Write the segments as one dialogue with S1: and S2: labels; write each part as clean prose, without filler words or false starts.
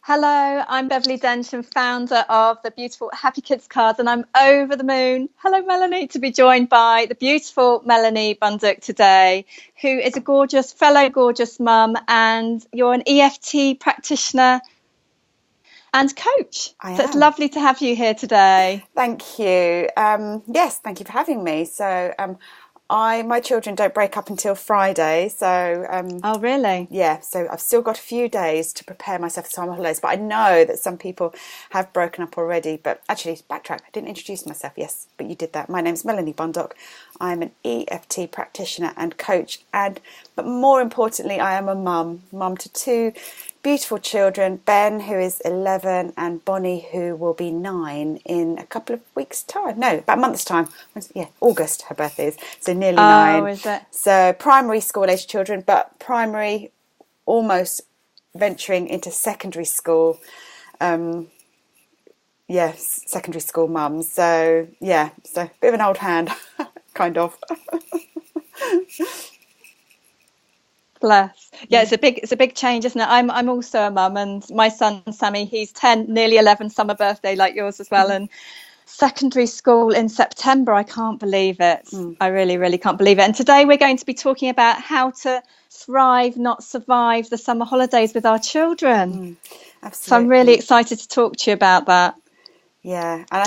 S1: Hello, I'm Beverley Denham, founder of the beautiful Happy Kids cards, and I'm over the moon. Hello, Melanie, to be joined by the beautiful Melanie Bundock today, who is a gorgeous mum, and you're an EFT practitioner and coach. So it's lovely to have you here today.
S2: Thank you. Yes, thank you for having me. My children don't break up until Friday,
S1: Oh, really?
S2: Yeah, so I've still got a few days to prepare myself for summer holidays, but I know that some people have broken up already. But actually, backtrack, I didn't introduce myself. Yes, but you did that. My name's Melanie Bundock. I'm an EFT practitioner and coach, but more importantly, I am a mum to two beautiful children, Ben, who is 11, and Bonnie, who will be 9 in a couple of weeks' time. No, about a month's time. Yeah, August, her birthday is. So nearly 9.
S1: Oh, is it?
S2: So primary school age children, but primary, almost venturing into secondary school. Secondary school mums. So a bit of an old hand, kind of.
S1: Bless. Yeah, it's a big change, isn't it? I'm also a mum, and my son Sammy, he's 10, nearly 11, summer birthday like yours as well, and secondary school in September. I can't believe it. I really, really can't believe it. And today we're going to be talking about how to thrive, not survive the summer holidays with our children.
S2: Absolutely.
S1: So I'm really excited to talk to you about that.
S2: Yeah, and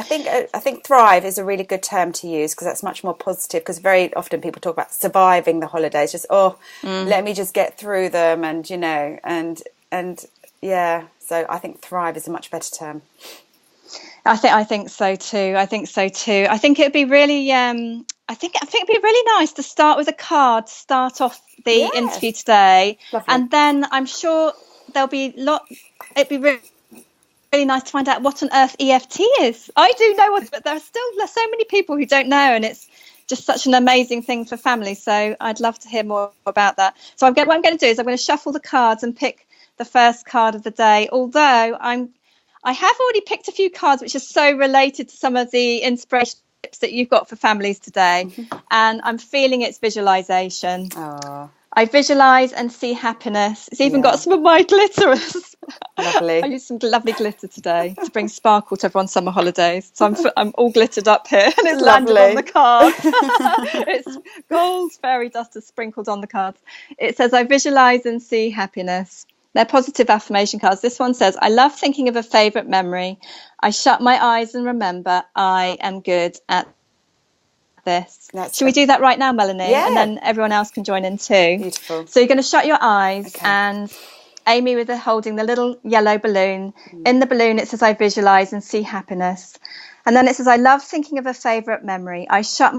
S2: I think thrive is a really good term to use because that's much more positive. Because very often people talk about surviving the holidays, just let me just get through them, and So I think thrive is a much better term.
S1: I think so too. I think it would be really I think it'd be really nice to start with a card to start off the interview today.
S2: Lovely.
S1: And then I'm sure there'll be it'd be really nice to find out what on earth EFT is. I do know but there are still so many people who don't know, and it's just such an amazing thing for families. So I'd love to hear more about that. So what I'm going to do is I'm going to shuffle the cards and pick the first card of the day. Although I have already picked a few cards which are so related to some of the inspiration tips that you've got for families today, and I'm feeling it's visualization.
S2: Oh.
S1: I visualize and see happiness. It's even got some of my glitter.
S2: Lovely.
S1: I used some lovely glitter today to bring sparkle to everyone's summer holidays. So I'm all glittered up here, and it's landed on the card. It's gold fairy dust has sprinkled on the cards. It says, I visualize and see happiness. They're positive affirmation cards. This one says, I love thinking of a favourite memory. I shut my eyes and remember I am good at this. Should we do that right now, Melanie?
S2: Yeah.
S1: And then everyone else can join in too.
S2: Beautiful.
S1: So you're going to shut your eyes, and Amy with holding the little yellow balloon. In the balloon it says, I visualise and see happiness. And then it says, I love thinking of a favourite memory. I shut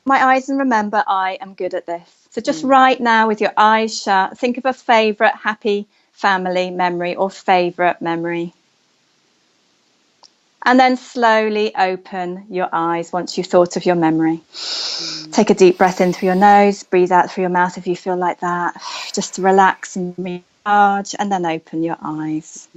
S1: my eyes and remember I am good at this. So just right now with your eyes shut, think of a favourite happy family memory or favourite memory. And then slowly open your eyes once you've thought of your memory. Take a deep breath in through your nose, breathe out through your mouth if you feel like that. Just to relax and recharge, and then open your eyes.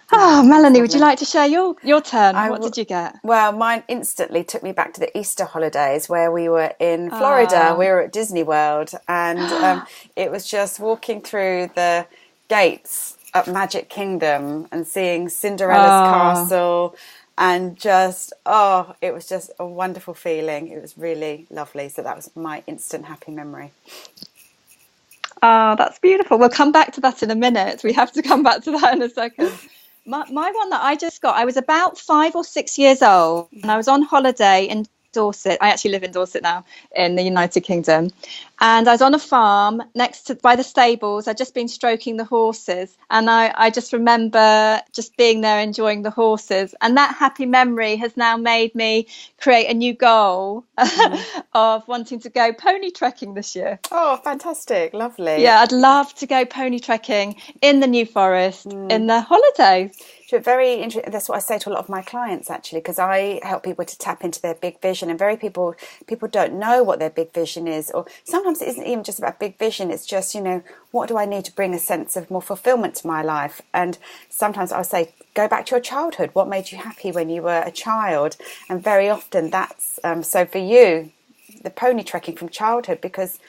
S1: Oh, Melanie, would you like to share your turn? What did you get?
S2: Well, mine instantly took me back to the Easter holidays where we were in Florida. We were at Disney World, and it was just walking through the gates at Magic Kingdom and seeing Cinderella's castle, and it was just a wonderful feeling. It was really lovely. So that was my instant happy memory.
S1: Oh, that's beautiful. We'll come back to that in a minute. We have to come back to that in a second. My one that I just got, I was about 5 or 6 years old, and I was on holiday in Dorset. I actually live in Dorset now in the United Kingdom, and I was on a farm by the stables. I'd just been stroking the horses, and I just remember just being there enjoying the horses, and that happy memory has now made me create a new goal of wanting to go pony trekking this year.
S2: Oh, fantastic. Lovely.
S1: Yeah, I'd love to go pony trekking in the New Forest in the holidays.
S2: So very interesting. That's what I say to a lot of my clients, actually, because I help people to tap into their big vision, and people don't know what their big vision is, or sometimes it isn't even just about big vision. It's just, what do I need to bring a sense of more fulfillment to my life? And sometimes I'll say, go back to your childhood. What made you happy when you were a child? And very often that's so for you, the pony trekking from childhood, because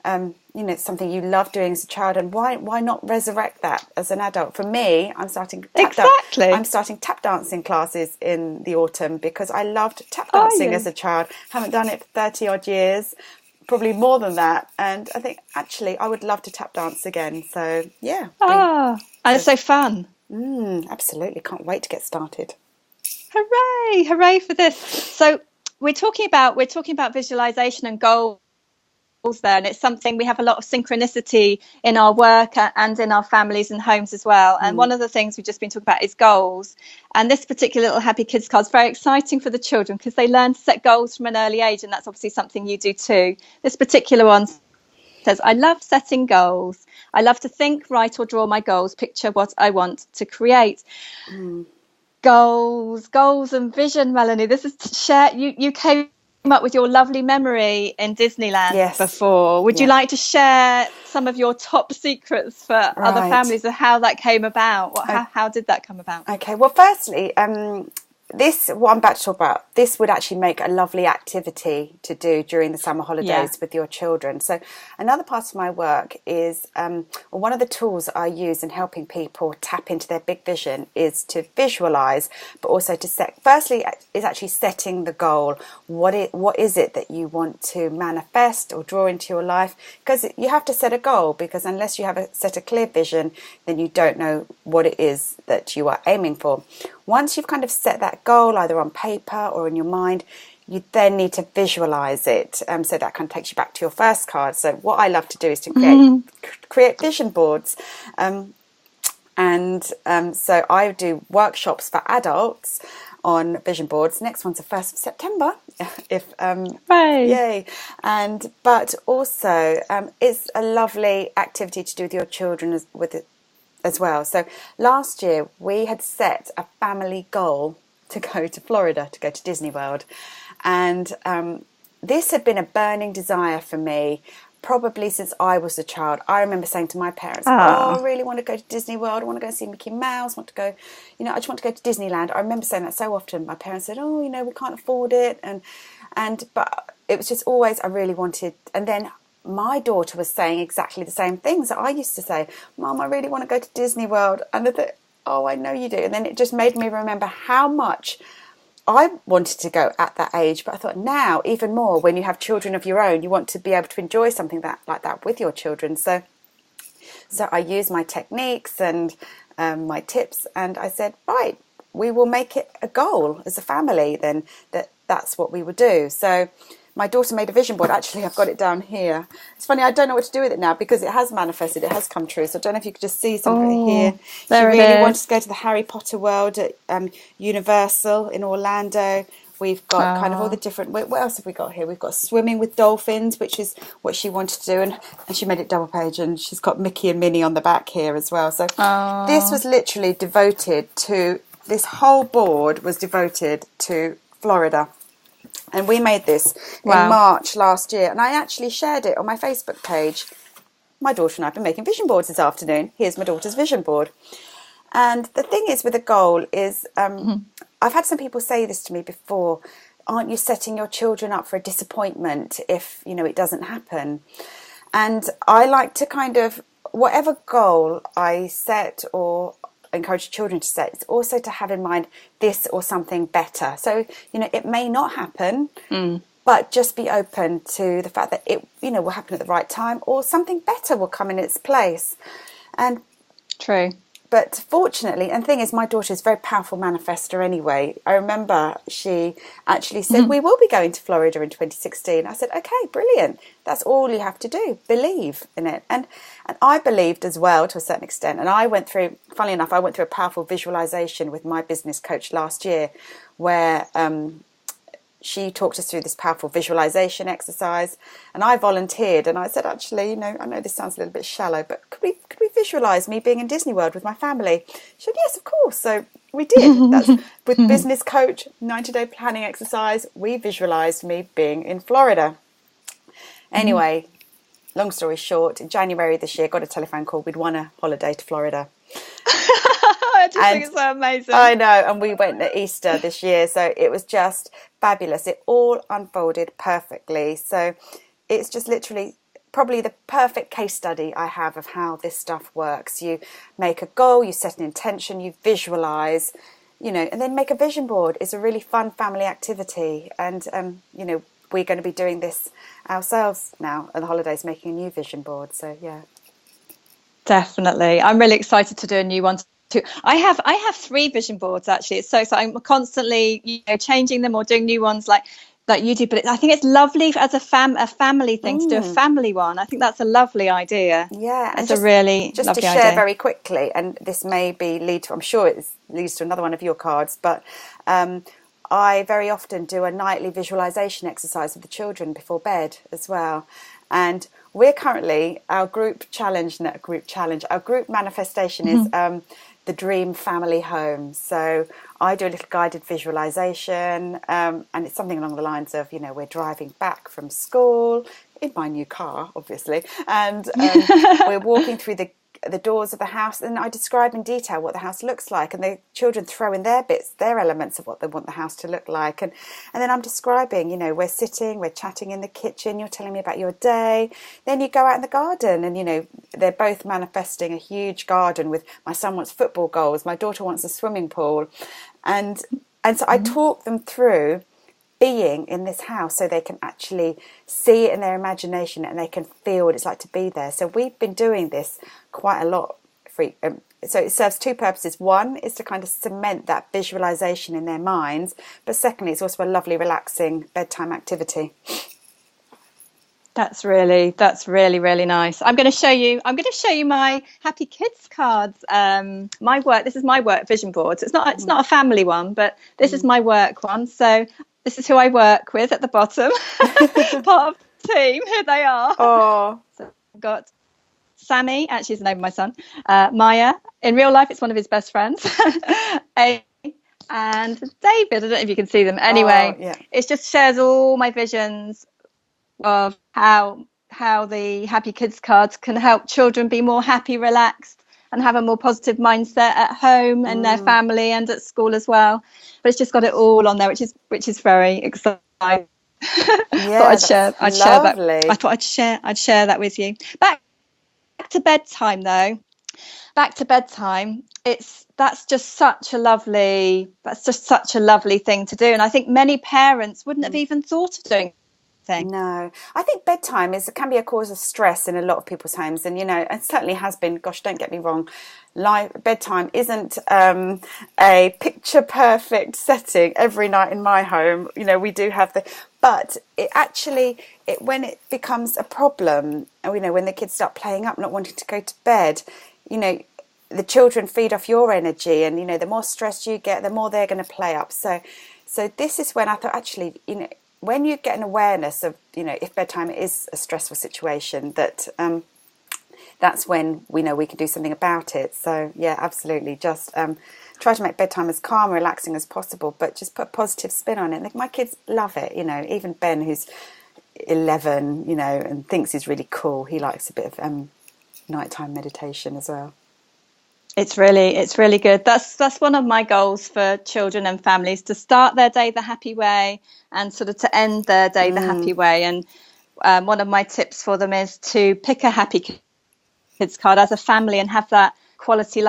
S2: something you love doing as a child, and why not resurrect that as an adult? For me, I'm starting tap dancing classes in the autumn because I loved tap dancing as a child. Haven't done it for 30 odd years, probably more than that, and I think actually I would love to tap dance again. So yeah.
S1: And it's so fun.
S2: Absolutely, can't wait to get started.
S1: Hooray for this. So we're talking about visualization and goals there, and it's something we have a lot of synchronicity in our work and in our families and homes as well. And one of the things we've just been talking about is goals, and this particular little Happy Kids card is very exciting for the children because they learn to set goals from an early age, and that's obviously something you do too. This particular one says, I love setting goals. I love to think, write or draw my goals, picture what I want to create. Goals and vision, Melanie. This is to share. You came up with your lovely memory in Disneyland before. Would you like to share some of your top secrets for other families of how that came about? How did that come about?
S2: Okay, well, firstly, what I'm about to talk about, this would actually make a lovely activity to do during the summer holidays with your children. So another part of my work is, one of the tools I use in helping people tap into their big vision is to visualize, but also to set. Firstly, is actually setting the goal. What is it that you want to manifest or draw into your life? Because you have to set a goal, because unless you have set a clear vision, then you don't know what it is that you are aiming for. Once you've kind of set that goal, either on paper or in your mind, you then need to visualize it. So that kind of takes you back to your first card. So what I love to do is to create vision boards. So I do workshops for adults on vision boards. Next one's the 1st of September. Yay. But also it's a lovely activity to do with your children as well. So last year we had set a family goal to go to Florida, to go to Disney World, and this had been a burning desire for me probably since I was a child. I remember saying to my parents, I really want to go to Disney World, I want to go see Mickey Mouse, I just want to go to Disneyland. I remember saying that so often. My parents said, we can't afford it, but it was just always I really wanted. And then my daughter was saying exactly the same things that I used to say. Mum, I really want to go to Disney World. And I thought, I know you do. And then it just made me remember how much I wanted to go at that age. But I thought now, even more, when you have children of your own, you want to be able to enjoy something like that with your children. So I use my techniques and my tips. And I said, right, we will make it a goal as a family then that's what we would do. So my daughter made a vision board. Actually, I've got it down here. It's funny, I don't know what to do with it now because it has manifested, it has come true. So I don't know if you could just see some of it here. She really wanted to go to the Harry Potter world at Universal in Orlando. We've got kind of all the different... What else have we got here? We've got swimming with dolphins, which is what she wanted to do. And she made it double page, and she's got Mickey and Minnie on the back here as well. So this was literally devoted to... This whole board was devoted to Florida. And we made this in March last year. And I actually shared it on my Facebook page. My daughter and I have been making vision boards this afternoon. Here's my daughter's vision board. And the thing is with a goal is, I've had some people say this to me before, aren't you setting your children up for a disappointment if, it doesn't happen? And I like to kind of, whatever goal I set or encourage children to set, it's also to have in mind this or something better. So, it may not happen, but just be open to the fact that it, will happen at the right time, or something better will come in its place. And
S1: true.
S2: But fortunately, and the thing is, my daughter is a very powerful manifestor anyway. I remember she actually said, we will be going to Florida in 2016. I said, okay, brilliant. That's all you have to do. Believe in it. And I believed as well to a certain extent. And I went through, funnily enough, a powerful visualization with my business coach last year where she talked us through this powerful visualization exercise, and I volunteered, and I said, actually, I know this sounds a little bit shallow, but could we visualize me being in Disney World with my family? She said, yes, of course. So we did. That's with business coach, 90-day planning exercise. We visualized me being in Florida. Anyway, long story short, in January this year, got a telephone call. We'd won a holiday to Florida.
S1: I just think it's so amazing.
S2: I know, and we went at Easter this year, so it was just fabulous. It all unfolded perfectly. So it's just literally probably the perfect case study I have of how this stuff works. You make a goal, you set an intention, you visualize, and then make a vision board. It's a really fun family activity. And, we're going to be doing this ourselves now at the holidays, making a new vision board. So, yeah.
S1: Definitely. I'm really excited to do a new one too. I have 3 vision boards, actually. It's so exciting. I'm constantly, changing them or doing new ones like you do. But I think it's lovely as a family thing to do a family one. I think that's a lovely idea.
S2: Yeah.
S1: It's a really
S2: just
S1: lovely
S2: to share
S1: idea.
S2: very quickly, and this may I'm sure it leads to another one of your cards, but I very often do a nightly visualization exercise with the children before bed as well. And we're currently, our group manifestation is the dream family home. So I do a little guided visualization, and it's something along the lines of, we're driving back from school in my new car, obviously, and we're walking through the doors of the house, and I describe in detail what the house looks like, and the children throw in their bits, their elements of what they want the house to look like, and then I'm describing, we're chatting in the kitchen, you're telling me about your day, then you go out in the garden, and they're both manifesting a huge garden with, my son wants football goals, my daughter wants a swimming pool, and so I talk them through being in this house so they can actually see it in their imagination and they can feel what it's like to be there. So we've been doing this quite a lot. So it serves 2 purposes. One is to kind of cement that visualization in their minds, but secondly, it's also a lovely, relaxing bedtime activity. That's really,
S1: really nice. I'm going to show you my Happy Kids cards. My work. This is my work vision board. So it's not a family one, but this is my work one. So this is who I work with at the bottom, part of the team. Here they are.
S2: Oh,
S1: so I've got Sammy, actually is the name of my son. Maya, in real life, it's one of his best friends. And David, I don't know if you can see them. Anyway, It just shares all my visions of how the Happy Kids cards can help children be more happy, relaxed, and have a more positive mindset at home and their family and at school as well. But it's just got it all on there, which is very exciting.
S2: Yeah,
S1: I'd share that. I thought I'd share that with you. Back to bedtime though. That's just such a lovely thing to do, and I think many parents wouldn't have even thought of doing.
S2: No, I think bedtime can be a cause of stress in a lot of people's homes, and it certainly has been. Gosh, don't get me wrong, bedtime isn't a picture perfect setting every night in my home. We do have but when it becomes a problem, when the kids start playing up, not wanting to go to bed, the children feed off your energy, and the more stressed you get, the more they're going to play up. So this is when I thought, actually, when you get an awareness of, if bedtime is a stressful situation, that's when we know we can do something about it. So, yeah, absolutely. Just try to make bedtime as calm and relaxing as possible, but just put a positive spin on it. My kids love it, even Ben, who's 11, and thinks he's really cool. He likes a bit of nighttime meditation as well.
S1: It's really good. That's one of my goals for children and families, to start their day the happy way and sort of to end their day the happy way. And one of my tips for them is to pick a Happy Kids card as a family and have that quality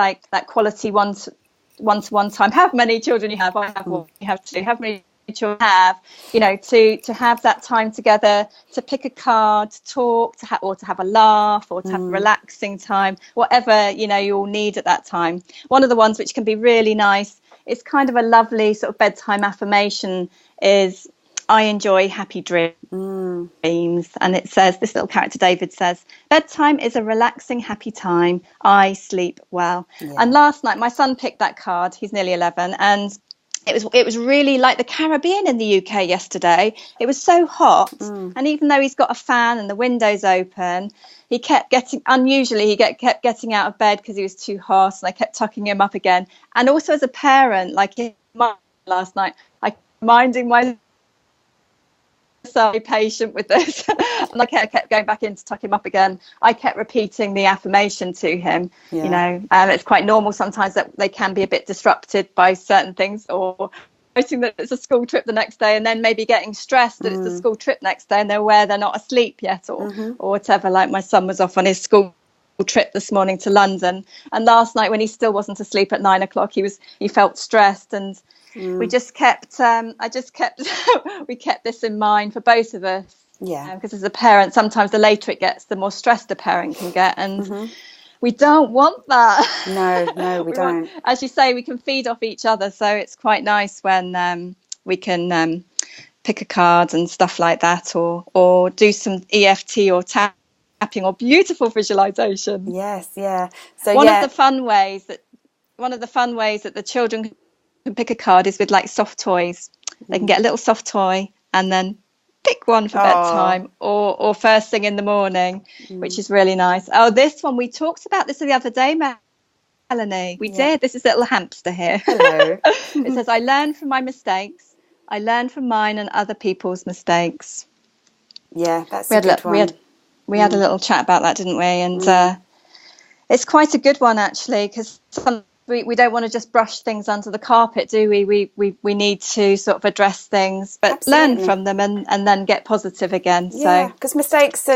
S1: one-to-one time. However many children you have, I have what you have to do. However many children have, to have that time together, to pick a card, to talk, or to have a laugh, or to have a relaxing time, whatever you all need at that time. One of the ones which can be really nice, it's kind of a lovely sort of bedtime affirmation, is I enjoy happy dreams. And it says, this little character David says, bedtime is a relaxing, happy time. I sleep well. Yeah. And last night my son picked that card. He's nearly 11, and it was really like the Caribbean in the UK yesterday. It was so hot, and even though he's got a fan and the windows open, he kept getting getting out of bed because he was too hot, and I kept tucking him up again. And also as a parent, like last night, I kept reminding myself, be patient with this, and I kept going back in to tuck him up again. I kept repeating the affirmation to him. It's quite normal sometimes that they can be a bit disrupted by certain things, or that it's a school trip the next day, and then maybe getting stressed that it's a school trip next day and they're aware they're not asleep yet, or whatever. Like my son was off on his school trip this morning to London, and last night when he still wasn't asleep at 9 o'clock, he felt stressed, and we just kept we kept this in mind for both of us. Because as a parent, sometimes the later it gets, the more stressed a parent can get, and we don't want that.
S2: No, we don't.
S1: As you say, we can feed off each other, so it's quite nice when we can pick a card and stuff like that, or do some EFT or tapping or beautiful visualization.
S2: Yes, yeah. So
S1: one of the fun ways that the children can pick a card is with like soft toys. They can get a little soft toy and then pick one for bedtime or first thing in the morning, which is really nice. Oh, this one, we talked about this the other day, Melanie. We did. This is a little hamster here.
S2: Hello.
S1: It says, I learn from my mistakes. I learn from mine and other people's mistakes.
S2: Yeah, that's a good one.
S1: We had a little chat about that, didn't we? And it's quite a good one, actually, because we don't want to just brush things under the carpet, do we? We need to sort of address things, but learn from them and then get positive again.
S2: Yeah, because mistakes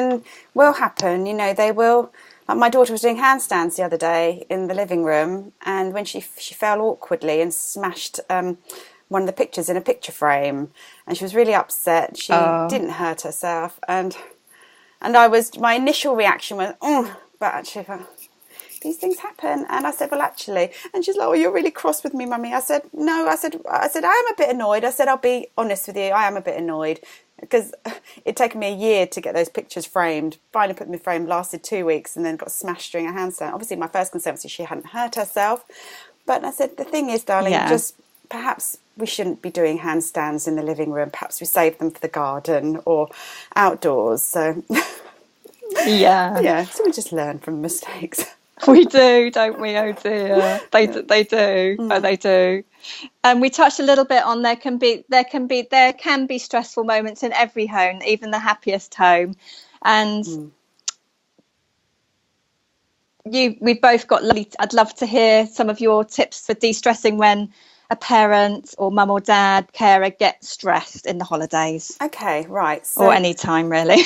S2: will happen. They will. Like my daughter was doing handstands the other day in the living room, and when she fell awkwardly and smashed one of the pictures in a picture frame, and she was really upset. She didn't hurt herself, and my initial reaction was, but actually, these things happen. And I said, well, actually, and she's like, oh, you're really cross with me, Mummy. I said, no, I said, I am a bit annoyed. I said, I'll be honest with you. I am a bit annoyed because it taken me a year to get those pictures framed. Finally put them in frame, lasted 2 weeks, and then got smashed during a handstand. Obviously, my first concern was she hadn't hurt herself. But I said, the thing is, darling, just perhaps we shouldn't be doing handstands in the living room. Perhaps we save them for the garden or outdoors. So, so we just learn from mistakes.
S1: We do, don't we? Oh dear, they do. Oh, they do. And we touched a little bit on there can be stressful moments in every home, even the happiest home. And we've both got. I'd love to hear some of your tips for de-stressing when a parent or mum or dad carer gets stressed in the holidays.
S2: Okay, right.
S1: Or any time really.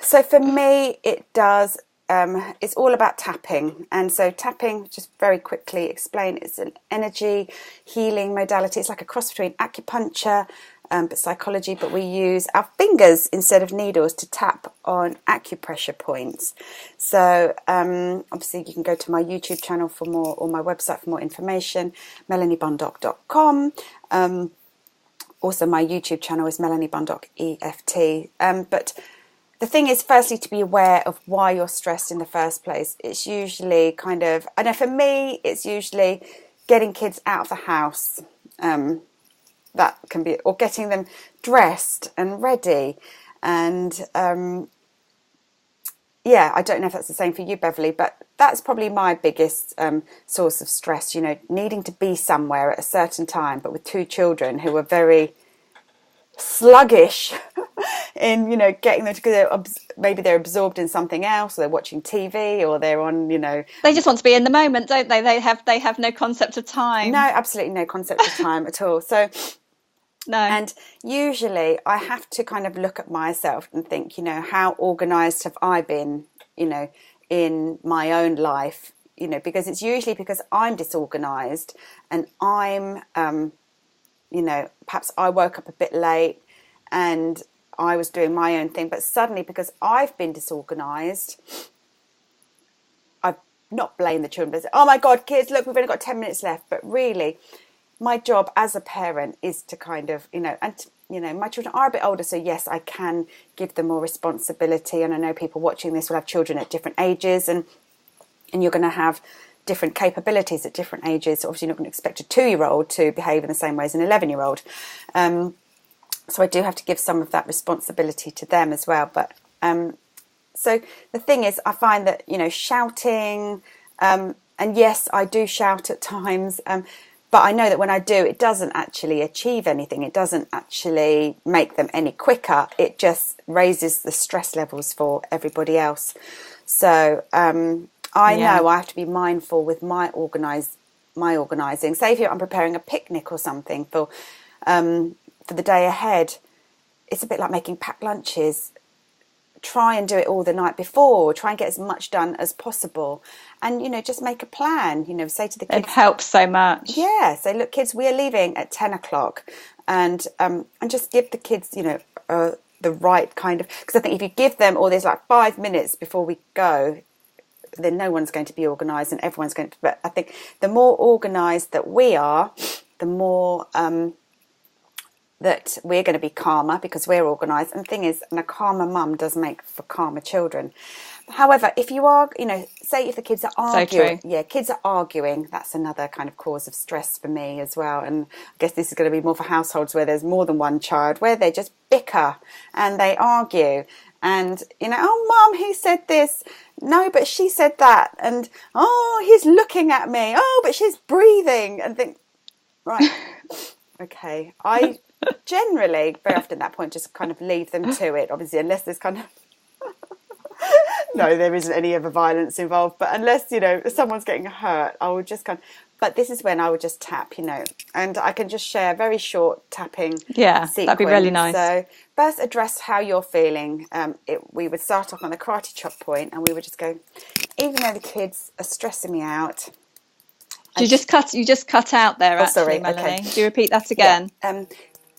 S2: So for me, it does. It's all about tapping. And so tapping, just very quickly explain, it's an energy healing modality. It's like a cross between acupuncture but psychology, but we use our fingers instead of needles to tap on acupressure points. So obviously you can go to my YouTube channel for more, or my website for more information, melaniebundock.com. Also my YouTube channel is Melanie Bundock EFT. But the thing is, firstly, to be aware of why you're stressed in the first place. It's usually I know for me, it's usually getting kids out of the house. That can be, or getting them dressed and ready. And I don't know if that's the same for you, Beverley, but that's probably my biggest source of stress, needing to be somewhere at a certain time, but with two children who are very sluggish in getting them to, maybe they're absorbed in something else, or they're watching TV, or they're on
S1: they just want to be in the moment, don't they? They have no concept of time.
S2: No, absolutely no concept of time at all. So
S1: no.
S2: And usually I have to kind of look at myself and think, how organised have I been in my own life, because it's usually because I'm disorganised and I'm perhaps I woke up a bit late and I was doing my own thing, but suddenly because I've been disorganised, I've not blamed the children, but oh my God, kids, look, we've only got 10 minutes left. But really, my job as a parent is to kind of, my children are a bit older, so yes, I can give them more responsibility. And I know people watching this will have children at different ages, and you're going to have different capabilities at different ages. So obviously, you're not going to expect a 2-year-old to behave in the same way as an 11-year-old. So I do have to give some of that responsibility to them as well. But so the thing is, I find that, shouting, and yes, I do shout at times, but I know that when I do, it doesn't actually achieve anything. It doesn't actually make them any quicker. It just raises the stress levels for everybody else. So I know I have to be mindful with my organising. Say if I'm preparing a picnic or something for for the day ahead, it's a bit like making packed lunches. Try and do it all the night before. Try and get as much done as possible. And, just make a plan. Say to the kids.
S1: It helps so much.
S2: Yeah. Say, look, kids, we are leaving at 10 o'clock. And just give the kids, the right kind of... Because I think if you give them, there's like 5 minutes before we go, then no one's going to be organised and everyone's going to... But I think the more organised that we are, the more... that we're going to be calmer because we're organised. And the thing is, a calmer mum does make for calmer children. However, if you are, say if the kids are arguing, kids are arguing, that's another kind of cause of stress for me as well. And I guess this is going to be more for households where there's more than one child, where they just bicker and they argue. And, oh, Mum, he said this. No, but she said that. And, oh, he's looking at me. Oh, but she's breathing. And think, right, okay, I... generally, very often at that point, just kind of leave them to it, obviously, unless there's kind of... no, there isn't any other violence involved, but unless, someone's getting hurt, I would just kind of... But this is when I would just tap, and I can just share a very short tapping sequence.
S1: That'd be really nice.
S2: So first address how you're feeling. We would start off on the karate chop point, and we would just go, even though the kids are stressing me out...
S1: You just cut out there, actually,
S2: sorry,
S1: Melanie.
S2: okay.
S1: Do you repeat that again?
S2: Yeah.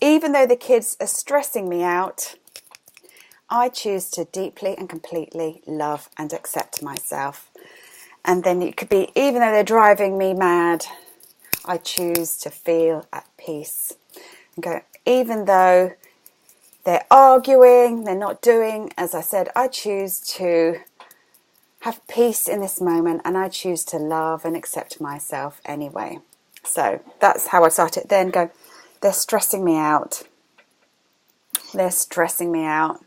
S2: Even though the kids are stressing me out, I choose to deeply and completely love and accept myself. And then it could be, even though they're driving me mad, I choose to feel at peace. And go, even though they're arguing, they're not doing, as I said, I choose to have peace in this moment, and I choose to love and accept myself anyway. So that's how I start it. Then go, they're stressing me out. They're stressing me out.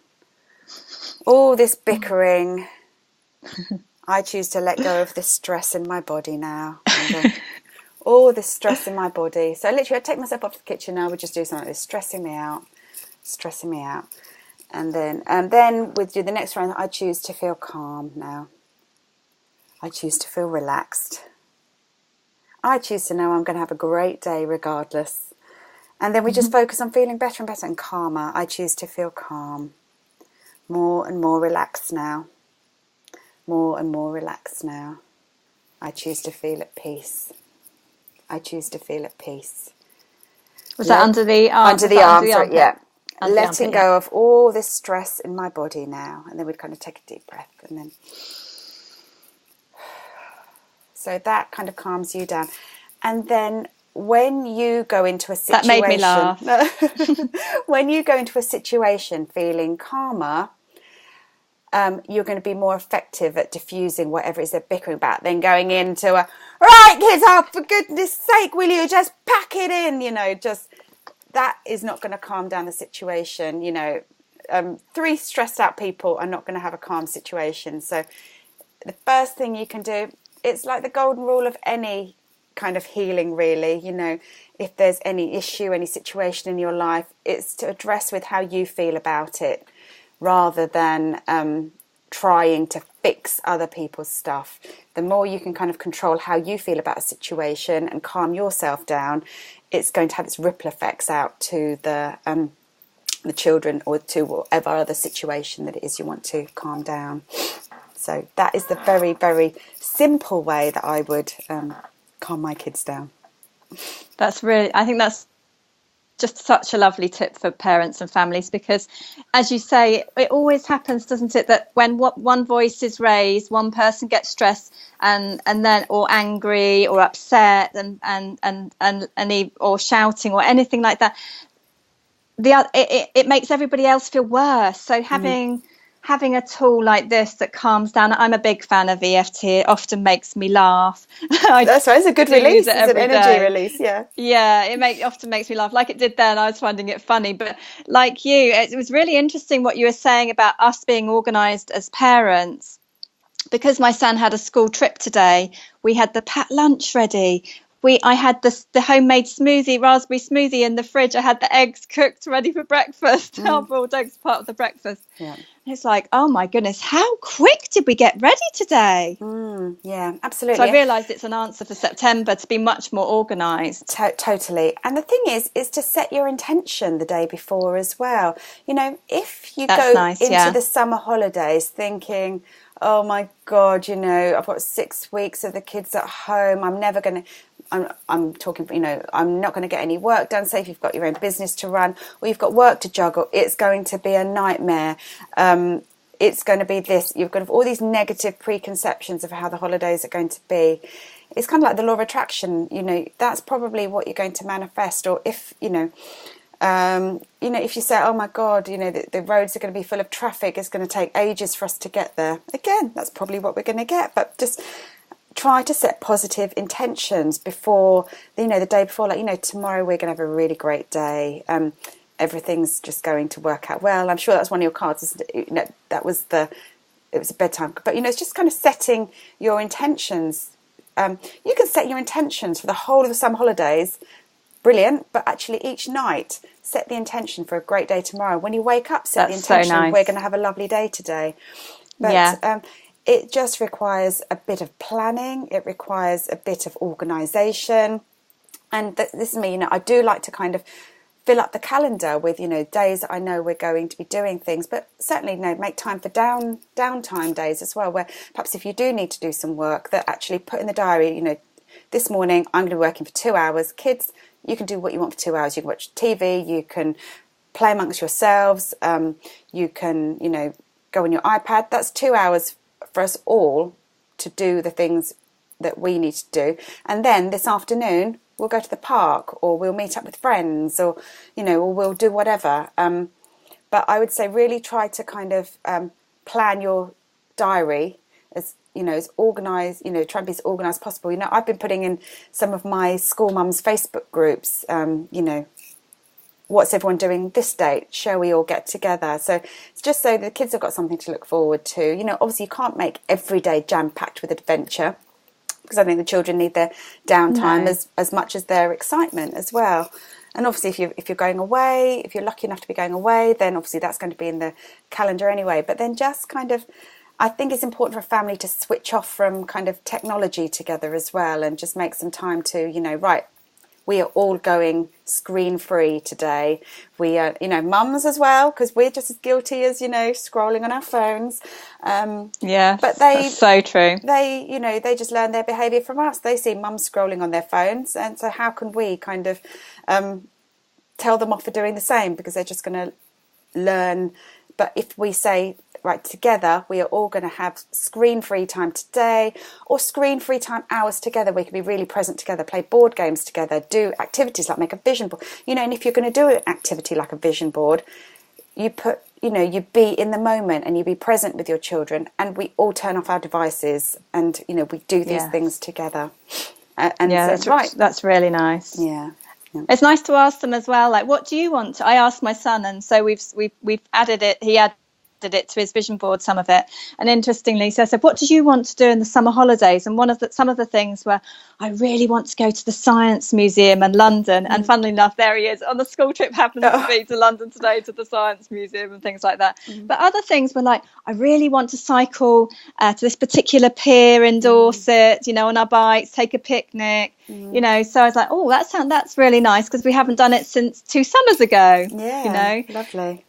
S2: All this bickering. I choose to let go of this stress in my body now. All this stress in my body. So literally, I take myself off the kitchen now. We just do something like this, stressing me out. And then we'll do the next round. I choose to feel calm now. I choose to feel relaxed. I choose to know I'm going to have a great day regardless. And then we just focus on feeling better and better and calmer. I choose to feel calm. More and more relaxed now. More and more relaxed now. I choose to feel at peace. I choose to feel at peace.
S1: Was that under the arm?
S2: Under the arm, sorry, yeah.
S1: Under
S2: letting go of all this stress in my body now. And then we'd kind of take a deep breath and then... So that kind of calms you down. And then when you go into a situation...
S1: That made me laugh.
S2: When you go into a situation feeling calmer, you're going to be more effective at diffusing whatever it is they're bickering about than going into a, right, kids, oh, for goodness sake, will you just pack it in? Just that is not going to calm down the situation. 3 stressed out people are not going to have a calm situation. So the first thing you can do, it's like the golden rule of any kind of healing, really. If there's any issue, any situation in your life, it's to address with how you feel about it rather than trying to fix other people's stuff. The more you can kind of control how you feel about a situation and calm yourself down, it's going to have its ripple effects out to the children or to whatever other situation that it is you want to calm down. So that is the very, very simple way that I would calm my kids down.
S1: I think that's just such a lovely tip for parents and families, because as you say, it always happens, doesn't it, that when one voice is raised, one person gets stressed and then or angry or upset or shouting or anything like that, it makes everybody else feel worse. So having a tool like this that calms down. I'm a big fan of EFT. It often makes me laugh.
S2: That's right. It's a good release. It's an energy release. Yeah.
S1: Yeah. It often makes me laugh, like it did then. I was finding it funny, but like you, it was really interesting what you were saying about us being organised as parents. Because my son had a school trip today, we had the packed lunch ready. I had the homemade smoothie, raspberry smoothie in the fridge. I had the eggs cooked ready for breakfast. Our boiled eggs part of the breakfast.
S2: Yeah.
S1: it's like, oh my goodness, how quick did we get ready today?
S2: Yeah, absolutely.
S1: So I realised it's an answer for September to be much more organised.
S2: Totally. And the thing is to set your intention the day before as well. You know, if you
S1: That's
S2: go
S1: nice,
S2: into the summer holidays thinking, oh my God, you know, I've got 6 weeks of the kids at home, I'm never going to, I'm talking, you know, I'm not going to get any work done. Say if you've got your own business to run or you've got work to juggle, it's going to be a nightmare. It's going to be this. You've got all these negative preconceptions of how the holidays are going to be. It's kind of like the law of attraction. You know, that's probably what you're going to manifest. Or if, if you say, oh my God, you know, the roads are going to be full of traffic, it's going to take ages for us to get there. Again, that's probably what we're going to get. But just try to set positive intentions before, you know, the day before, like, you know, tomorrow we're going to have a really great day. Everything's just going to work out well. I'm sure that's one of your cards, isn't it? You know, it was a bedtime. But, you know, it's just kind of setting your intentions. You can set your intentions for the whole of the summer holidays. Brilliant. But actually each night, set the intention for a great day tomorrow. When you wake up, set the intention, so nice. We're going to have a lovely day today. But it just requires a bit of planning. It requires a bit of organisation. And this is me, you know, I do like to kind of fill up the calendar with, you know, days that I know we're going to be doing things, but certainly, you know, make time for downtime days as well, where perhaps if you do need to do some work, that actually put in the diary, you know, this morning I'm going to be working for 2 hours. Kids, you can do what you want for 2 hours. You can watch TV, you can play amongst yourselves, you can, you know, go on your iPad. That's 2 hours for us all to do the things that we need to do. And then this afternoon we'll go to the park, or we'll meet up with friends, or, you know, or we'll do whatever. But I would say really try to kind of plan your diary as, you know, as organised, you know, try and be as organised as possible. You know, I've been putting in some of my school mums Facebook groups, you know, what's everyone doing this date? Shall we all get together? So it's just so the kids have got something to look forward to. You know, obviously you can't make every day jam-packed with adventure, because I think the children need their downtime as much as their excitement as well. And obviously if you're going away, if you're lucky enough to be going away, then obviously that's going to be in the calendar anyway. But then just kind of, I think it's important for a family to switch off from kind of technology together as well, and just make some time to, you know, right, we are all going screen-free today. We are, you know, mums as well, because we're just as guilty as, you know, scrolling on our phones. But that's
S1: so true.
S2: They, you know, they just learn their behaviour from us. They see mums scrolling on their phones, and so how can we kind of tell them off for doing the same? Because they're just going to learn. But if we say, right, together, we are all going to have screen-free time today, or screen-free time hours together. We can be really present together, play board games together, do activities like make a vision board. You know, and if you're going to do an activity like a vision board, you put, you know, you be in the moment and you be present with your children, and we all turn off our devices, and, you know, we do these things together.
S1: That's really nice.
S2: Yeah.
S1: It's nice to ask them as well, like, what do you want to? I asked my son, and so we've added it. He added it to his vision board, some of it, and interestingly, so I said, what do you want to do in the summer holidays? And some of the things were, I really want to go to the Science Museum in London, and funnily enough, there he is on the school trip, happens to be to London today, to the Science Museum and things like that. But other things were like, I really want to cycle to this particular pier in Dorset, you know, on our bikes, take a picnic, you know. So I was like, oh, that's really nice, because we haven't done it since 2 summers ago.
S2: Yeah,
S1: you know,
S2: lovely.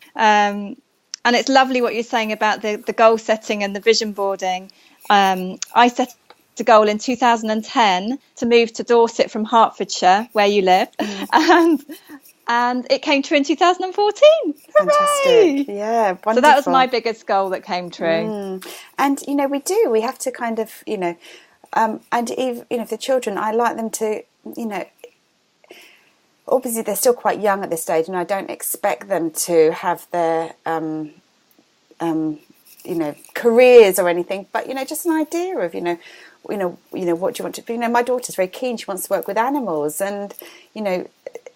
S1: And it's lovely what you're saying about the goal setting and the vision boarding. I set a goal in 2010 to move to Dorset from Hertfordshire, where you live, and it came true in 2014.
S2: Fantastic.
S1: Hooray!
S2: Yeah, wonderful.
S1: So that was my biggest goal that came true.
S2: And, you know, we have to kind of, you know, and even, you know, for the children, I like them to, you know, obviously they're still quite young at this stage, and I don't expect them to have their you know, careers or anything, but, you know, just an idea of, you know, what do you want to do? You know, my daughter's very keen, she wants to work with animals, and, you know,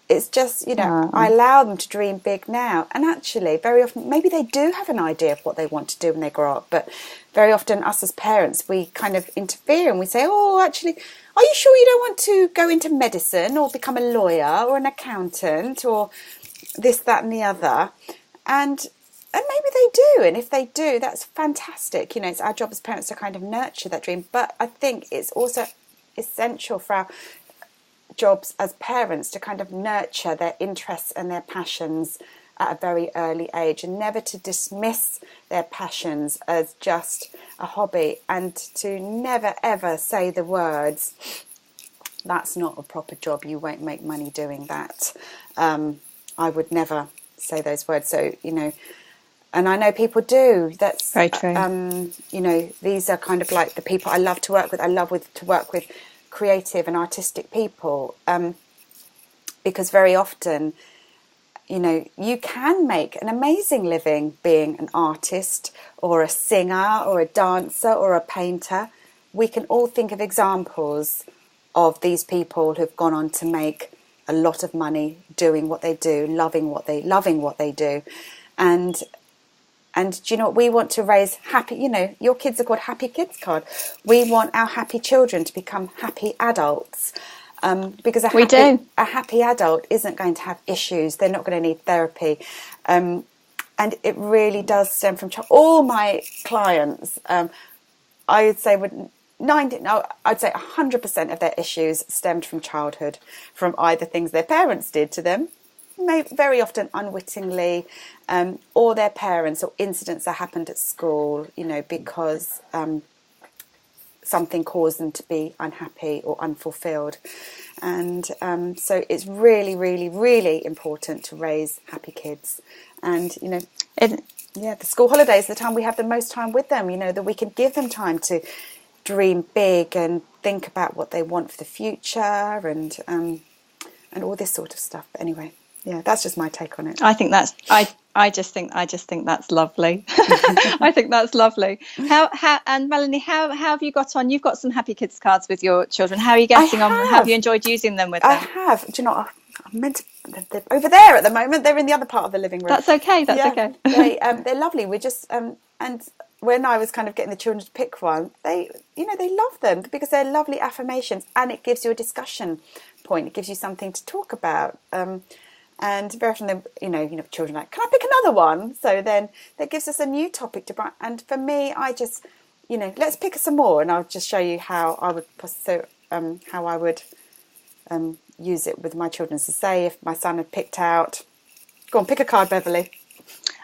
S2: it's just, you know, I allow them to dream big now. And actually, very often, maybe they do have an idea of what they want to do when they grow up, but very often us as parents, we kind of interfere and we say, oh, actually, are you sure you don't want to go into medicine or become a lawyer or an accountant or this, that and the other? And maybe they do, and if they do, that's fantastic. It's our job as parents to kind of nurture that dream. But I think it's also essential for our jobs as parents to kind of nurture their interests and their passions at a very early age, and never to dismiss their passions as just a hobby, and to never ever say the words, "That's not a proper job, you won't make money doing that." I would never say those words. So, and I know people do. That's
S1: very true.
S2: These are kind of like the people I love to work with. I love to work with creative and artistic people, because very often, you can make an amazing living being an artist or a singer or a dancer or a painter. We can all think of examples of these people who've gone on to make a lot of money doing what they do, loving what they do. And do you know what? We want to raise happy, your kids are called Happy Kids Card. We want our happy children to become happy adults. Because a happy adult isn't going to have issues. They're not going to need therapy. And it really does stem from all my clients. I would say I'd say 100% of their issues stemmed from childhood, from either things their parents did to them, very often unwittingly, or their parents, or incidents that happened at school, because something caused them to be unhappy or unfulfilled. And so it's really, really, really important to raise happy kids. And, the school holidays, the time we have the most time with them, that we can give them time to dream big and think about what they want for the future, and all this sort of stuff. But anyway, that's just my take on it.
S1: I think that's I just think that's lovely. I think that's lovely. How and Melanie, how have you got on? You've got some Happy Kids cards with your children. How are you getting on? How have you enjoyed using them with them?
S2: I have. Do you know, I'm meant to, they're over there at the moment. They're in the other part of the living room.
S1: That's okay. Okay.
S2: They're lovely. We're just and when I was kind of getting the children to pick one, they love them because they're lovely affirmations, and it gives you a discussion point. It gives you something to talk about. And very often, children are like, "Can I pick another one?" So then that gives us a new topic to. And for me, I just, let's pick some more, and I'll just show you how I would use it with my children. So say if my son had picked out, go on, pick a card, Beverley.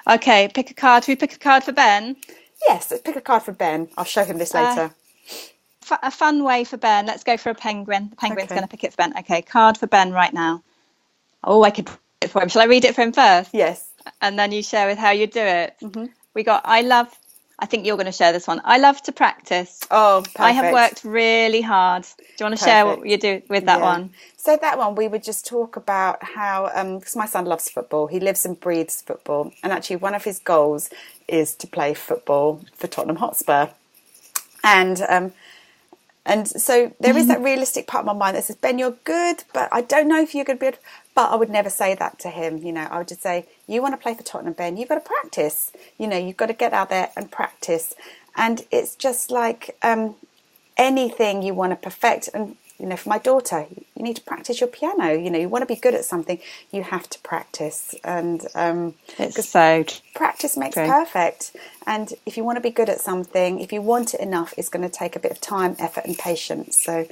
S1: Okay, pick a card. Should we pick a card for Ben?
S2: Yes, let's pick a card for Ben. I'll show him this later.
S1: A fun way for Ben. Let's go for a penguin. The penguin's going to pick it for Ben. Okay, card for Ben right now. Oh, I could read it for him. Shall I read it for him first?
S2: Yes.
S1: And then you share with how you do it.
S2: Mm-hmm.
S1: We got, I think you're going to share this one. I love to practice.
S2: Oh, perfect.
S1: I have worked really hard. Do you want to share what you do with that one?
S2: So that one, we would just talk about how, because my son loves football. He lives and breathes football. And actually one of his goals is to play football for Tottenham Hotspur. And so there is that realistic part of my mind that says, Ben, you're good, but I don't know if you're going to be good. But I would never say that to him. I would just say, you want to play for Tottenham, Ben, you've got to practice. You've got to get out there and practice. And it's just like anything you want to perfect. And, for my daughter, you need to practice your piano. You want to be good at something, you have to practice. And
S1: it's so
S2: practice makes perfect. And if you want to be good at something, if you want it enough, it's going to take a bit of time, effort and patience. So,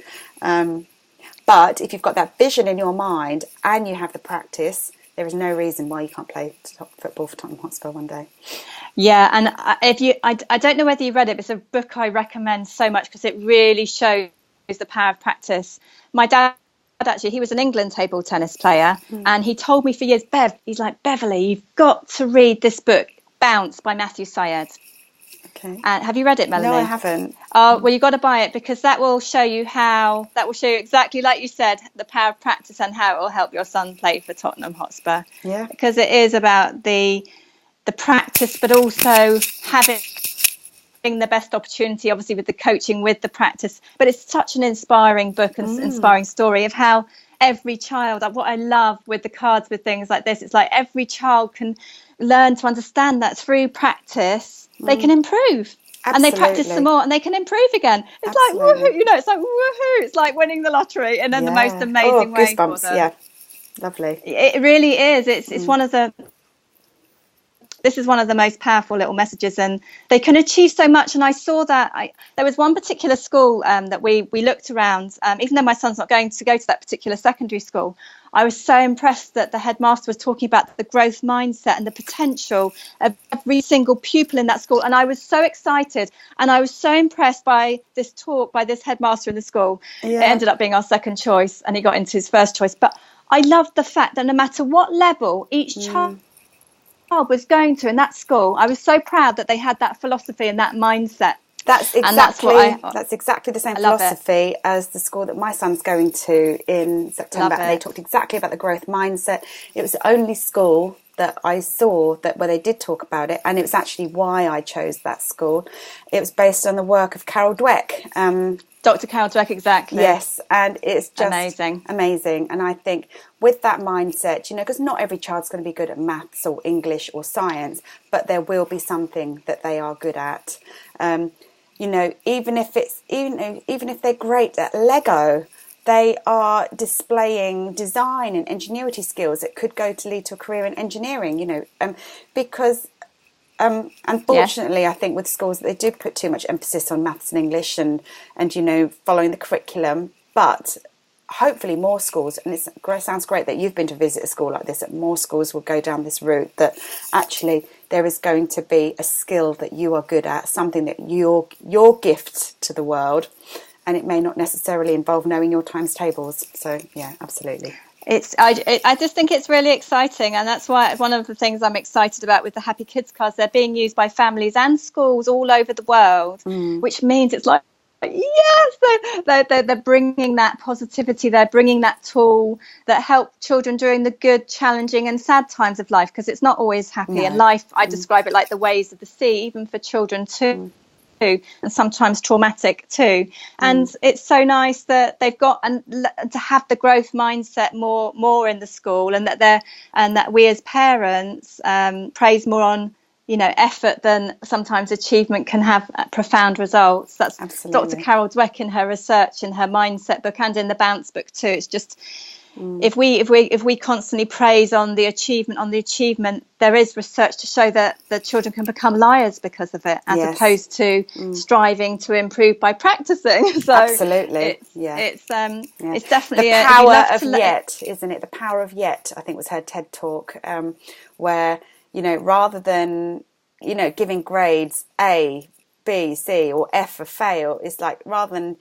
S2: but if you've got that vision in your mind and you have the practice, there is no reason why you can't play football for Tottenham Hotspur one day.
S1: Yeah, and I don't know whether you read it, but it's a book I recommend so much because it really shows the power of practice. My dad, actually, he was an England table tennis player, and he told me for years, he's like, Beverley, you've got to read this book, Bounce by Matthew Syed.
S2: Okay.
S1: Have you read it, Melanie?
S2: No, I haven't.
S1: Oh, well, you've got to buy it because that will show you exactly like you said, the power of practice and how it will help your son play for Tottenham Hotspur.
S2: Yeah.
S1: Because it is about the practice, but also having the best opportunity, obviously, with the coaching, with the practice. But it's such an inspiring book and inspiring story of how every child, what I love with the cards with things like this, it's like every child can learn to understand that through practice they can improve. Absolutely. And they practice some more and they can improve again. It's like woohoo, it's like woohoo, it's like winning the lottery and then the most amazing way
S2: goosebumps.
S1: for them.
S2: Yeah, lovely.
S1: It really is. It's one of the this is one of the most powerful little messages, and they can achieve so much. And I saw that there was one particular school that we looked around, even though my son's not going to go to that particular secondary school. I was so impressed that the headmaster was talking about the growth mindset and the potential of every single pupil in that school. And I was so excited, and I was so impressed by this talk by this headmaster in the school.
S2: Yeah.
S1: It ended up being our second choice, and he got into his first choice. But I loved the fact that no matter what level each child was going to in that school, I was so proud that they had that philosophy and that mindset.
S2: That's exactly the same philosophy as the school that my son's going to in September. They talked exactly about the growth mindset. It was the only school that I saw where they did talk about it, and it was actually why I chose that school. It was based on the work of Carol Dweck.
S1: Dr. Carol Dweck, exactly.
S2: Yes, and it's just
S1: amazing.
S2: And I think with that mindset, because not every child's going to be good at maths or English or science, but there will be something that they are good at. Even if they're great at Lego, they are displaying design and ingenuity skills that could lead to a career in engineering. Because unfortunately, I think with schools they do put too much emphasis on maths and English and following the curriculum. But hopefully more schools, and it sounds great that you've been to visit a school like this, that more schools will go down this route, that actually there is going to be a skill that you are good at, something that your gift to the world, and it may not necessarily involve knowing your times tables. So yeah, absolutely.
S1: I just think it's really exciting, and that's why one of the things I'm excited about with the Happy Kids cards, they're being used by families and schools all over the world, which means it's like, yes, they're bringing that positivity, they're bringing that tool that help children during the good, challenging and sad times of life, because it's not always happy. And life, I describe it like the waves of the sea, even for children too. And sometimes traumatic too. And it's so nice that they've got to have the growth mindset more in the school, and that we as parents praise more on effort than sometimes achievement can have profound results. That's absolutely. Dr. Carol Dweck in her research, in her mindset book, and in the Bounce book too. It's just if we constantly praise on the achievement, there is research to show that the children can become liars because of it, as opposed to striving to improve by practicing. So
S2: absolutely,
S1: it's definitely
S2: the power of yet, isn't it? The power of yet, I think, was her TED talk, where rather than giving grades A, B, C or F for fail, it's like, rather than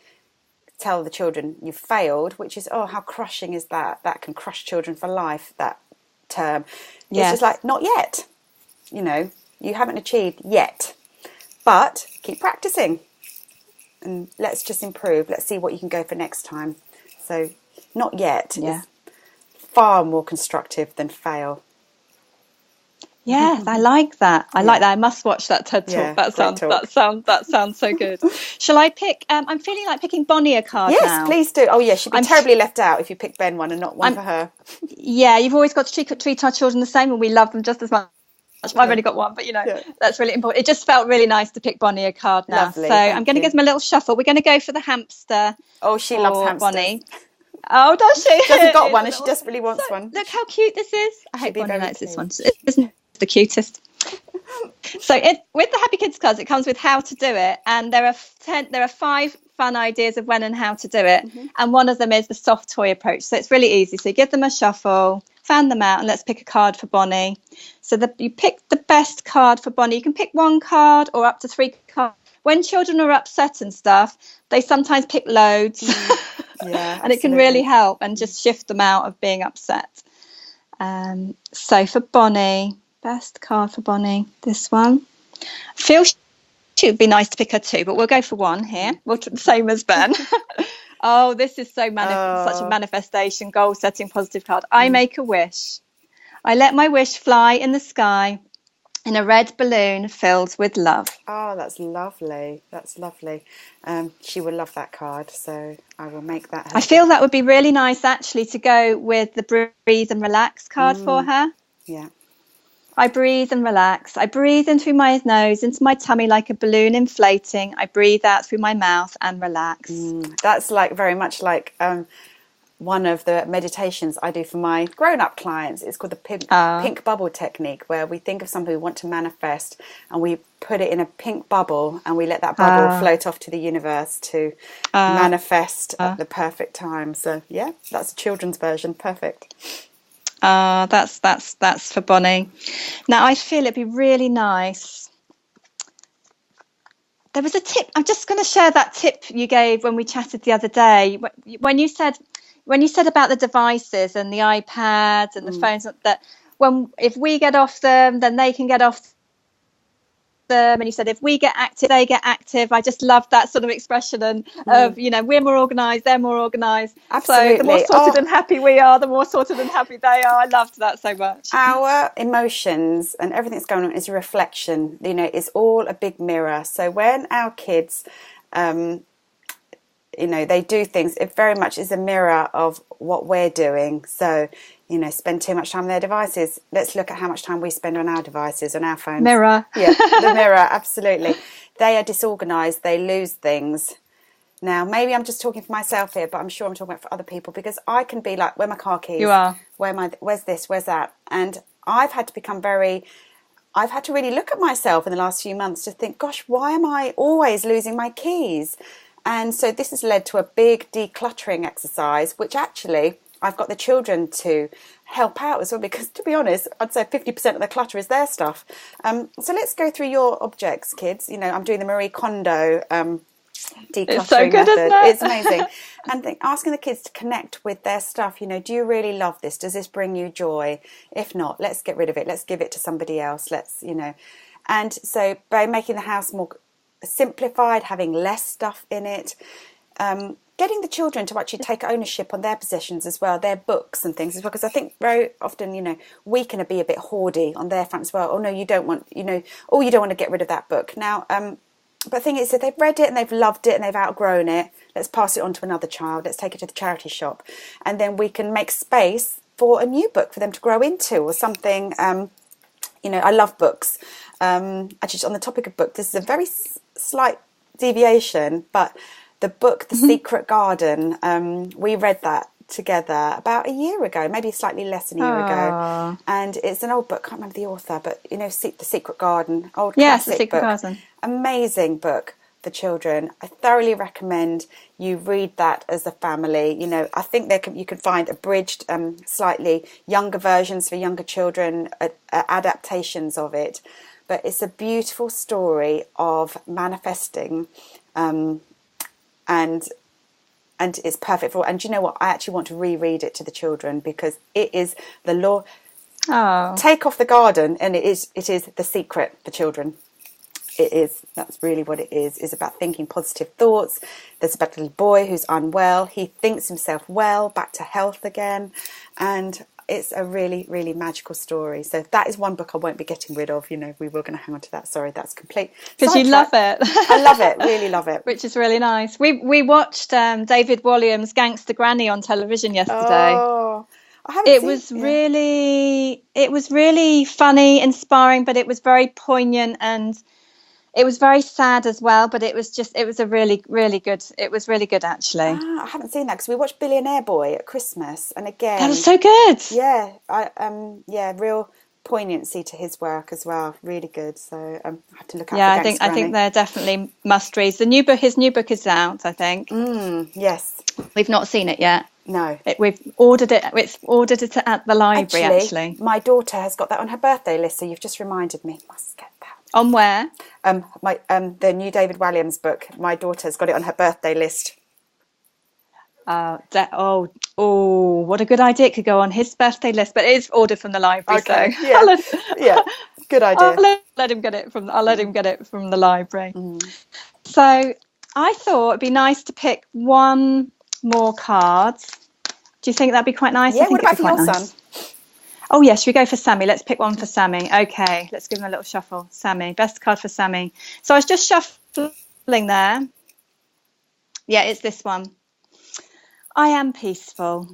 S2: tell the children you've failed, which is, oh, how crushing is that? That can crush children for life, that term. It's just like, not yet. You haven't achieved yet, but keep practicing and let's just improve. Let's see what you can go for next time. So not yet is far more constructive than fail.
S1: Yes, I like that. I like that. I must watch that TED talk. That sounds so good. Shall I pick? I'm feeling like picking Bonnie a card now.
S2: Yes, please do. Oh, yeah, she'd be terribly left out if you pick Ben one and not one for her.
S1: Yeah, you've always got to treat our children the same, and we love them just as much. I've only got one, but that's really important. It just felt really nice to pick Bonnie a card now.
S2: Lovely,
S1: so I'm going to give them a little shuffle. We're going to go for the hamster.
S2: Oh, she loves hamsters.
S1: Bonnie. Oh, does she?
S2: She hasn't got one, and she desperately wants one.
S1: Look how cute this is. I hope Bonnie likes this one. Isn't the cutest? So with the Happy Kids cards, it comes with how to do it, and there are 5 fun ideas of when and how to do it, and one of them is the soft toy approach. So it's really easy. So you give them a shuffle, fan them out, and let's pick a card for Bonnie. So you pick the best card for Bonnie. You can pick 1 card or up to 3 cards. When children are upset and stuff, they sometimes pick loads, and it can really help and just shift them out of being upset. So for Bonnie, best card for Bonnie, this one. I feel it would be nice to pick her 2, but we'll go for 1 here. We'll the same as Ben. Oh, this is such a manifestation, goal-setting, positive card. I make a wish. I let my wish fly in the sky in a red balloon filled with love.
S2: Oh, that's lovely. That's lovely. She will love that card, so I will make that.
S1: I feel that would be really nice, actually, to go with the breathe and relax card for her.
S2: Yeah.
S1: I breathe and relax. I breathe in through my nose, into my tummy like a balloon inflating. I breathe out through my mouth and relax.
S2: That's like very much like one of the meditations I do for my grown-up clients. It's called the pink bubble technique, where we think of something we want to manifest and we put it in a pink bubble and we let that bubble float off to the universe to manifest at the perfect time. So yeah, that's a children's version. Perfect.
S1: That's for Bonnie. Now I feel it'd be really nice. There was a tip. I'm just going to share that tip you gave when we chatted the other day. When you said about the devices and the iPads and the phones, that if we get off them, then they can get off them. And you said if we get active, they get active. I just love that sort of expression of we're more organised, they're more organised.
S2: Absolutely.
S1: So the more sorted and happy we are, the more sorted and happy they are. I loved that so much.
S2: Our emotions and everything that's going on is a reflection. It's all a big mirror. So when our kids they do things, it very much is a mirror of what we're doing. So, spend too much time on their devices. Let's look at how much time we spend on our devices, on our phones.
S1: Mirror.
S2: Yeah, the mirror, absolutely. They are disorganised. They lose things. Now, maybe I'm just talking for myself here, but I'm sure I'm talking about for other people, because I can be like, where are my car keys?
S1: You are.
S2: Where's this? Where's that? And I've had to really look at myself in the last few months to think, gosh, why am I always losing my keys? And so this has led to a big decluttering exercise, which actually I've got the children to help out as well, because to be honest, I'd say 50% of the clutter is their stuff. So let's go through your objects, kids. I'm doing the Marie Kondo decluttering
S1: it's so good,
S2: method.
S1: Isn't it?
S2: It's amazing. And asking the kids to connect with their stuff. Do you really love this? Does this bring you joy? If not, let's get rid of it. Let's give it to somebody else. And so by making the house more simplified, having less stuff in it, getting the children to actually take ownership on their possessions as well, their books and things as well, because I think very often we can be a bit hoardy on their front as well. Oh no, you don't want you don't want to get rid of that book now. But the thing is, if they've read it and they've loved it and they've outgrown it, let's pass it on to another child. Let's take it to the charity shop, and then we can make space for a new book for them to grow into, or something. I love books. Actually, on the topic of book, this is a very slight deviation, but the book The Secret Garden, we read that together about a year ago, maybe slightly less than a year ago, and it's an old book, can't remember the author, but The Secret Garden, old classic
S1: The Secret
S2: book.
S1: Garden.
S2: Amazing book for children. I thoroughly recommend you read that as a family. I think you can find abridged, slightly younger versions for younger children, adaptations of it. But it's a beautiful story of manifesting, and it's perfect for. And you know what? I actually want to reread it to the children, because it is the law.
S1: Oh.
S2: Take off the garden, and it is the secret for children. It is. That's really what it is. It's about thinking positive thoughts. There's about a little boy who's unwell. He thinks himself well, back to health again, and it's a really, really magical story. So that is one book I won't be getting rid of. We were going to hang on to that. Sorry, that's complete.
S1: Because you love it.
S2: I love it. Really love it.
S1: Which is really nice. We watched David Walliams' Gangster Granny on television yesterday.
S2: Oh, I haven't seen it.
S1: It was really funny, inspiring, but it was very poignant, and it was very sad as well. But it was a really, really good. It was really good, actually.
S2: I haven't seen that, because we watched Billionaire Boy at Christmas, and again,
S1: that was so good.
S2: Yeah, real poignancy to his work as well. Really good. So I have to look out.
S1: Yeah,
S2: for
S1: I think they're definitely must reads. His new book is out, I think.
S2: Yes,
S1: we've not seen it yet.
S2: No,
S1: we've ordered it. It's ordered it at the library. Actually,
S2: my daughter has got that on her birthday list, so you've just reminded me. Must get that.
S1: On where?
S2: The new David Walliams book. My daughter's got it on her birthday list.
S1: What a good idea! It could go on his birthday list, but it is ordered from the library.
S2: Okay.
S1: So
S2: yeah, good idea.
S1: I'll let him get it from the library. So I thought it'd be nice to pick one more card. Do you think that'd be quite nice?
S2: Yeah. What about for your son?
S1: Oh yes, we go for Sammy. Let's pick one for Sammy. Okay, let's give him a little shuffle. Sammy, best card for Sammy. So I was just shuffling there. Yeah, it's this one. I am peaceful.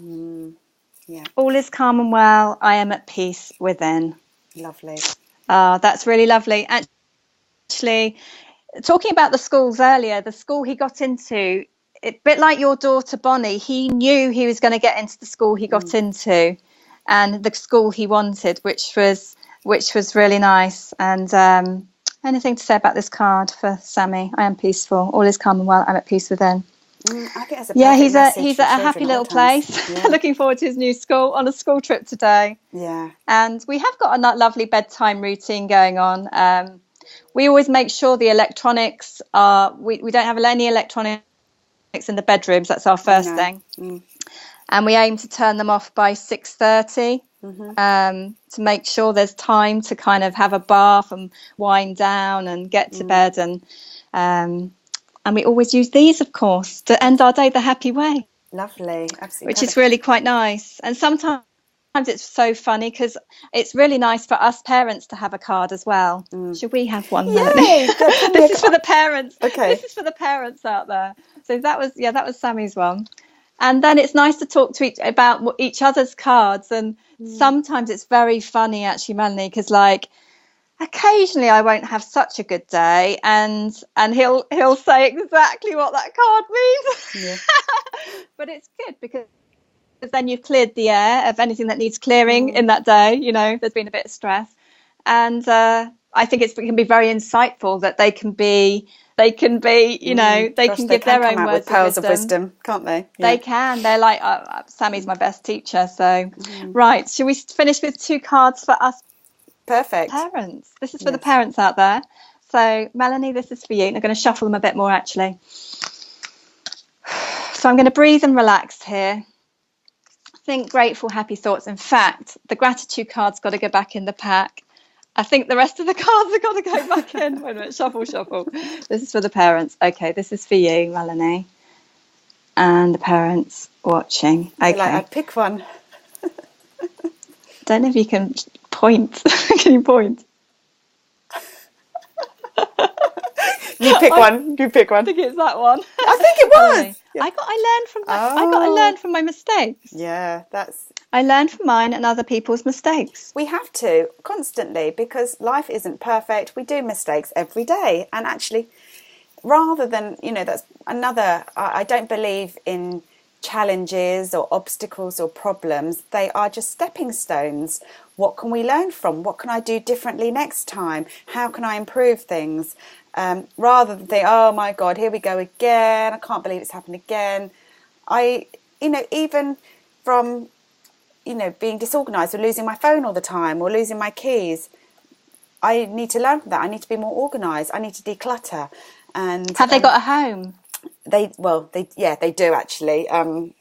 S2: Yeah.
S1: All is calm and well. I am at peace within.
S2: Lovely.
S1: That's really lovely. Actually, talking about the schools earlier, the school he got into, a bit like your daughter Bonnie, he knew he was going to get into the school he got into, and the school he wanted, which was really nice. And anything to say about this card for Sammy? I am peaceful. All is calm and well. I'm at peace within.
S2: I think that's a perfect message
S1: he's
S2: for
S1: at a
S2: children
S1: happy
S2: at all
S1: little
S2: times.
S1: place.
S2: Yeah.
S1: Looking forward to his new school, on a school trip today.
S2: Yeah.
S1: And we have got a lovely bedtime routine going on. We always make sure the electronics are, we don't have any electronics in the bedrooms. That's our first thing. And we aim to turn them off by 6:30 to make sure there's time to kind of have a bath and wind down and get to bed. And we always use these, of course, to end our day the happy way.
S2: Lovely. Absolutely.
S1: Which is really quite nice. And sometimes it's so funny because it's really nice for us parents to have a card as well. Should we have one, Melanie? This is for the parents.
S2: Okay.
S1: This is for the parents out there. So that was Sammy's one. And then it's nice to talk to about each other's cards. And sometimes it's very funny, actually, Melanie, because like occasionally I won't have such a good day, and he'll say exactly what that card means. Yeah. But it's good because then you've cleared the air of anything that needs clearing in that day. You know, there's been a bit of stress, and I think it can be very insightful that they can be, you know, they can give their own words
S2: with pearls of wisdom, can't they? Yeah.
S1: They can. They're like, Sammy's my best teacher. So, right, should we finish with 2 cards for us?
S2: Perfect.
S1: Parents. This is for the parents out there. So, Melanie, this is for you. And I'm going to shuffle them a bit more, actually. So I'm going to breathe and relax here. Think grateful, happy thoughts. In fact, the gratitude card's got to go back in the pack. I think the rest of the cards have got to go back in. Wait a minute, shuffle. This is for the parents. Okay, this is for you, Melanie. And the parents watching. Okay.
S2: I'd pick one.
S1: Don't know if you can point. Can you point?
S2: You pick one.
S1: I think it's that one.
S2: I think it was.
S1: Yeah. I got to learn from my mistakes.
S2: Yeah,
S1: I learn from mine and other people's mistakes.
S2: We have to constantly, because life isn't perfect. We do mistakes every day, and actually, rather than, you know, that's another. I don't believe in challenges or obstacles or problems. They are just stepping stones. What can we learn from? What can I do differently next time? How can I improve things? Rather than think, oh my God, here we go again. I can't believe it's happened again. Even from, being disorganised or losing my phone all the time or losing my keys, I need to learn from that. I need to be more organised. I need to declutter. And
S1: have they got a home?
S2: They do actually.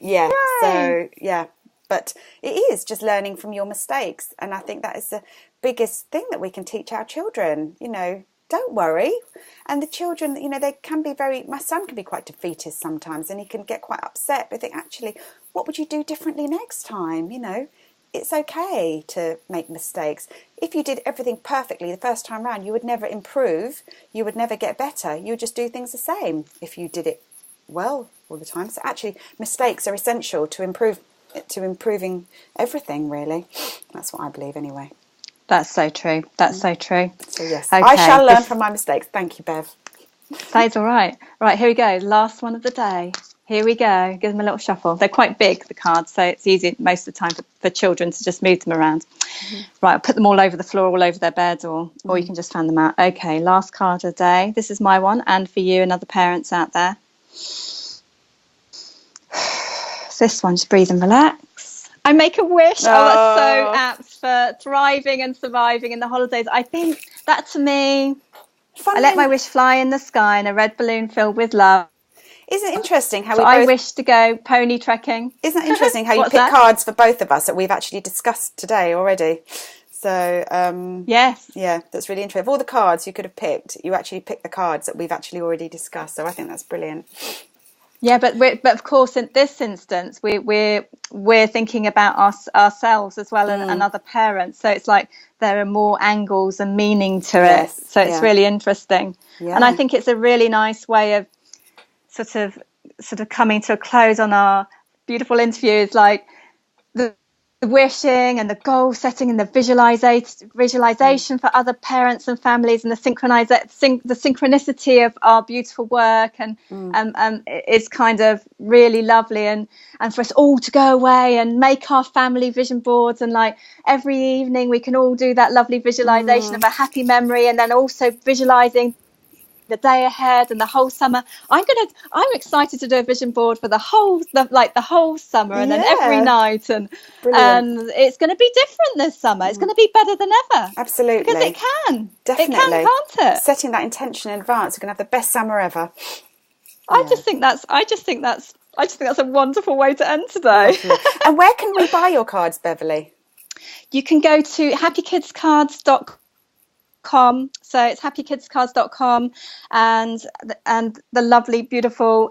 S1: Yay.
S2: So yeah. But it is just learning from your mistakes. And I think that is the biggest thing that we can teach our children. Don't worry. And the children, they can be my son can be quite defeatist sometimes, and he can get quite upset. But I think, actually, what would you do differently next time? It's okay to make mistakes. If you did everything perfectly the first time round, you would never improve. You would never get better. You would just do things the same if you did it well all the time. So actually, mistakes are essential to improving everything, really. That's what I believe anyway.
S1: That's so true. So
S2: yes,
S1: okay.
S2: I shall learn from my mistakes. Thank you, Bev.
S1: That's all right. Right, here we go. Last one of the day. Here we go. Give them a little shuffle. They're quite big, the cards, so it's easy most of the time for children to just move them around. Mm-hmm. Right, I'll put them all over the floor, all over their beds, or you can just fan them out. Okay, last card of the day. This is my one, and for you and other parents out there. So this one, just breathe and relax. I make a wish. Oh, that's so apt for thriving and surviving in the holidays. I think that, to me, I let my wish fly in the sky in a red balloon filled with love.
S2: Isn't it interesting how
S1: I wish to go pony trekking.
S2: Isn't it interesting how you pick cards for both of us that we've actually discussed today already? So,
S1: yes.
S2: Yeah, that's really interesting. Of all the cards you could have picked, you actually picked the cards that we've actually already discussed. So I think that's brilliant.
S1: Yeah, but of course, in this instance, we're thinking about ourselves as well and other parents. So it's like there are more angles and meaning to it. So it's really interesting. Yeah. And I think it's a really nice way of sort of coming to a close on our beautiful interview. Is like the wishing and the goal setting and the visualization for other parents and families, and the synchronicity of our beautiful work, and it's kind of really lovely, and for us all to go away and make our family vision boards, and like every evening we can all do that lovely visualization of a happy memory, and then also visualizing the day ahead and the whole summer. I'm excited to do a vision board for the whole summer, and then every night, and it's going to be different this summer. It's going to be better than ever.
S2: Absolutely,
S1: because it can.
S2: Definitely.
S1: It can, can't it?
S2: Setting that intention in advance, we're going to have the best summer ever.
S1: I just think that's a wonderful way to end today.
S2: And where can we buy your cards, Beverley?
S1: You can go to happykidscards.com. So it's happykidscards.com, and the lovely, beautiful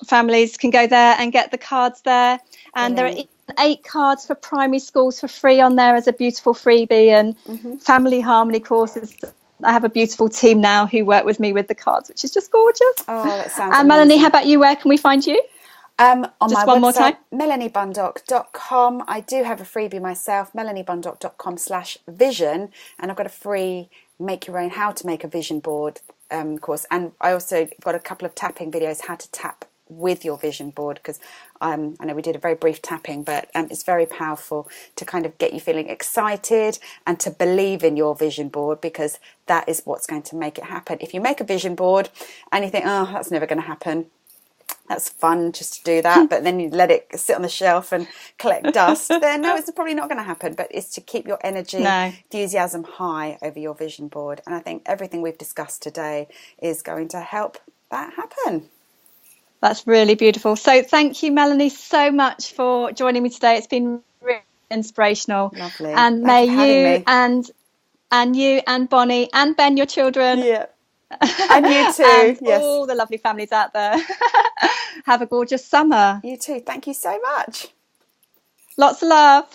S1: families can go there and get the cards there. And there are 8 cards for primary schools for free on there as a beautiful freebie, and family harmony courses. I have a beautiful team now who work with me with the cards, which is just gorgeous.
S2: Oh, that sounds
S1: amazing. Melanie, how about you? Where can we find you?
S2: On
S1: just
S2: my
S1: one
S2: website,
S1: more time.
S2: melaniebundock.com. I do have a freebie myself, melaniebundock.com/vision, and I've got a free make your own how to make a vision board course, and I also got a couple of tapping videos, how to tap with your vision board, because I know we did a very brief tapping, but it's very powerful to kind of get you feeling excited and to believe in your vision board, because that is what's going to make it happen. If you make a vision board and you think, oh, that's never going to happen, that's fun just to do that, but then you let it sit on the shelf and collect dust, then no, it's probably not going to happen. But it's to keep your energy, enthusiasm high over your vision board. And I think everything we've discussed today is going to help that happen.
S1: That's really beautiful. So thank you, Melanie, so much for joining me today. It's been really inspirational.
S2: Lovely.
S1: And may you and you and Bonnie and Ben, your children,
S2: and you too,
S1: and all the lovely families out there, have a gorgeous summer.
S2: You too. Thank you so much.
S1: Lots of love.